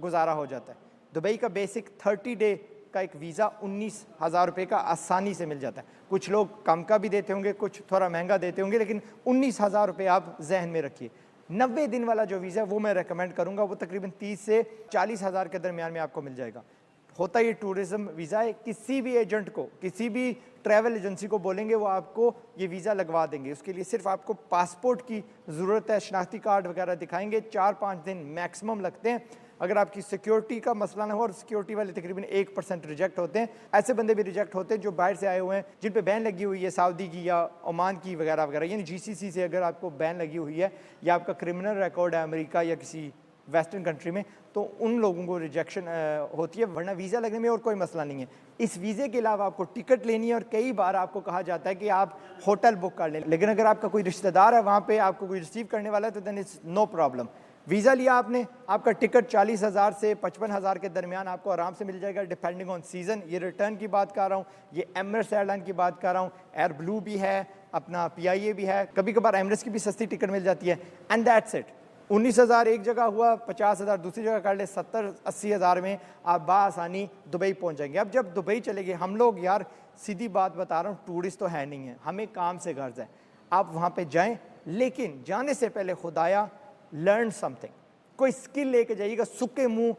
गुजारा हो जाता है। दुबई का बेसिक 30 डे का एक वीज़ा 19,000 रुपये का आसानी से मिल जाता है। कुछ लोग कम का भी देते होंगे, कुछ थोड़ा महंगा देते होंगे, लेकिन 19,000 रुपये आप जहन में रखिए। 90 दिन वाला जो वीज़ा है वो मैं रेकमेंड करूँगा, वो तकरीबन 30 से 40,000 के दरमियान में आपको मिल जाएगा। होता ये टूरिज़्म वीज़ा है, किसी भी एजेंट को, किसी भी ट्रैवल एजेंसी को बोलेंगे वो आपको ये वीज़ा लगवा देंगे। उसके लिए सिर्फ आपको पासपोर्ट की ज़रूरत है, शनाख्ती कार्ड वगैरह दिखाएंगे, 4-5 दिन मैक्सिमम लगते हैं। अगर आपकी सिक्योरिटी का मसला ना हो, और सिक्योरिटी वाले तकरीबन 1% रिजेक्ट होते हैं। ऐसे बंदे भी रिजेक्ट होते हैं जो बाहर से आए हुए हैं, जिन पे बैन लगी हुई है सऊदी की या ओमान की वगैरह वगैरह, यानी GCC से अगर आपको बैन लगी हुई है या आपका क्रिमिनल रिकॉर्ड है अमेरिका या किसी वेस्टर्न कंट्री में, तो उन लोगों को रिजेक्शन होती है, वरना वीज़ा लगने में और कोई मसला नहीं है। इस वीज़े के अलावा आपको टिकट लेनी है, और कई बार आपको कहा जाता है कि आप होटल बुक कर लें, लेकिन अगर आपका कोई रिश्तेदार है वहाँ पे आपको कोई रिसीव करने वाला है तो then it's no problem. Visa लिया आपने, आपका टिकट 40,000 से 55,000 के दरमियान आपको आराम से मिल जाएगा, डिपेंडिंग ऑन सीज़न। ये रिटर्न की बात कर रहा हूँ, ये एमिरेट्स एयरलाइन की बात कर रहा हूँ, एयर ब्लू भी है, अपना PIA भी है, कभी कभार एमिरेट्स की भी सस्ती टिकट मिल जाती है। And that's it. 19,000 एक जगह हुआ, 50,000 दूसरी जगह कर ले, 70-80,000 में आप बासानी दुबई पहुंच जाएंगे। अब जब दुबई चलेंगे, हम लोग यार सीधी बात बता रहा हूँ, टूरिस्ट तो है नहीं है, हमें काम से गर्ज है। आप वहाँ पे जाएं, लेकिन जाने से पहले खुदाया लर्न समथिंग, कोई स्किल लेके जाइएगा। सूखे मुंह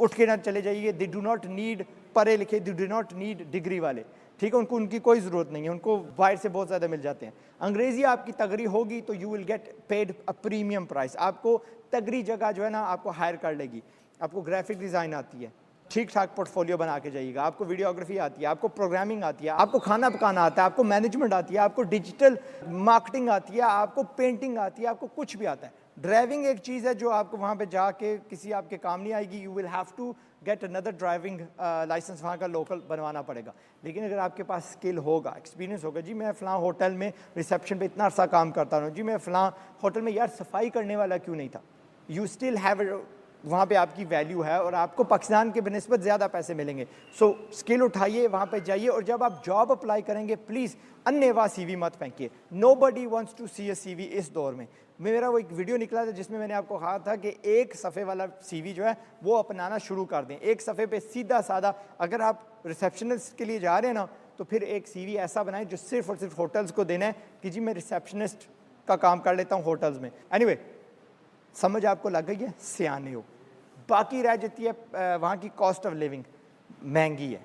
उठ के ना चले जाइए। दे डू नॉट नीड पढ़े लिखे, they do not need degree वाले, ठीक है, उनको उनकी कोई ज़रूरत नहीं है, उनको बाहर से बहुत ज़्यादा मिल जाते हैं। अंग्रेज़ी आपकी तगड़ी होगी तो you will get paid a premium price. आपको तगड़ी जगह जो है ना आपको हायर कर लेगी। आपको ग्राफिक डिज़ाइन आती है, ठीक ठाक पोर्टफोलियो बना के जाइएगा। आपको वीडियोग्राफी आती है, आपको प्रोग्रामिंग आती है, आपको खाना पकाना आता है, आपको मैनेजमेंट आती है, आपको डिजिटल मार्केटिंग आती है, आपको पेंटिंग आती है, आपको कुछ भी आता है। ड्राइविंग एक चीज़ है जो आपको वहाँ पे जाके किसी आपके काम नहीं आएगी। You will have to get another driving licence वहाँ का लोकल बनवाना पड़ेगा। लेकिन अगर आपके पास स्किल होगा, एक्सपीरियंस होगा, जी मैं फ़लाँ होटल में रिसेप्शन पे इतना अर्सा काम करता हूँ, जी मैं फ़लाँ होटल में यार सफाई करने वाला क्यों नहीं था, यू स्टिल हैव, वहाँ पे आपकी वैल्यू है और आपको पाकिस्तान के बनस्बत ज़्यादा पैसे मिलेंगे। सो स्किल उठाइए, वहाँ पे जाइए, और जब आप जॉब अप्लाई करेंगे प्लीज़ अन्नेवा CV मत फेंकिए। Nobody wants to see a CV इस दौर में। मेरा वो एक वीडियो निकला था जिसमें मैंने आपको कहा था कि एक सफ़े वाला CV जो है वो अपनाना शुरू कर दें। एक सफ़े पे सीधा साधा, अगर आप रिसेप्शनिस्ट के लिए जा रहे हैं ना, तो फिर एक CV ऐसा बनाएं जो सिर्फ और सिर्फ होटल्स को देना है कि जी मैं रिसेप्शनिस्ट का काम कर लेता हूँ होटल्स में। एनीवे, समझ आपको लग गई है, सियाने हो। बाकी रह जाती है वहाँ की कॉस्ट ऑफ लिविंग महंगी है,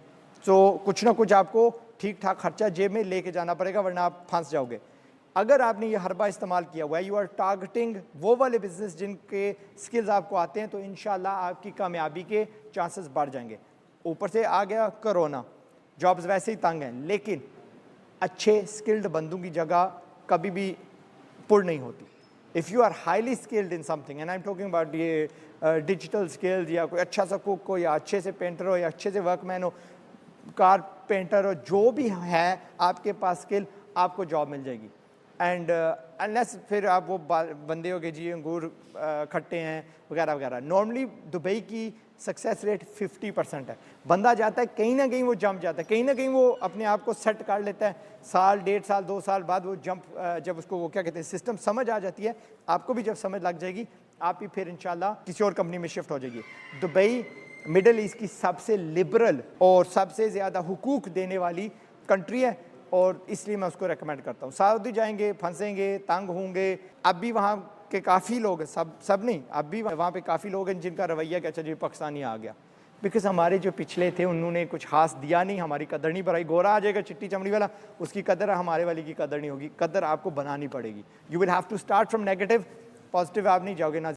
तो कुछ ना कुछ आपको ठीक ठाक खर्चा जेब में लेके जाना पड़ेगा, वरना आप फंस जाओगे। अगर आपने ये हरबा इस्तेमाल किया हुआ है, यू आर टारगेटिंग वो वाले बिजनेस जिनके स्किल्स आपको आते हैं, तो इंशाल्लाह आपकी कामयाबी के चांसेस बढ़ जाएंगे। ऊपर से आ गया कोरोना, जॉब्स वैसे ही तंग हैं, लेकिन अच्छे स्किल्ड बंदों की जगह कभी भी पुर नहीं होती। If you are highly skilled in something, and I am talking about ये डिजिटल स्किल्स, या कोई अच्छा सा कुक हो, या अच्छे से पेंटर हो, या अच्छे से वर्कमैन हो, कारपेंटर हो, जो भी है आपके पास स्किल, आपको जॉब मिल जाएगी। एंड अनलेस फिर आप वो बंदे हो गए जी अंगूर खट्टे हैं वगैरह वगैरह। नॉर्मली दुबई की सक्सेस रेट 50% है। बंदा जाता है, कहीं ना कहीं वो जंप जाता है, कहीं ना कहीं वो अपने आप को सेट कर लेता है। साल, 1.5 साल, 2 साल बाद वो जंप, जब उसको वो क्या कहते हैं, सिस्टम समझ आ जाती है, आपको भी जब समझ लग जाएगी, आप भी फिर इंशाल्लाह किसी और कंपनी में शिफ्ट हो जाएगी। दुबई मिडल ईस्ट की सबसे लिबरल और सबसे ज़्यादा हुकूक देने वाली कंट्री है, और इसलिए मैं उसको रेकमेंड करता हूँ। सऊदी जाएंगे, फंसेंगे, तंग होंगे। अब भी वहाँ के काफ़ी लोग, सब नहीं, अब भी वहाँ पे काफ़ी लोग हैं जिनका रवैया कि अच्छा जी पाकिस्तानी आ गया, बिकॉज हमारे जो पिछले थे उन्होंने कुछ खास दिया नहीं, हमारी कदर नहीं बढ़ाई। गोरा आ जाएगा चिट्टी चमड़ी वाला, उसकी कदर है, हमारे वाली की कदर नहीं होगी। कदर आपको बनानी पड़ेगी। You will have to start from negative, positive आप नहीं जाओगे ना।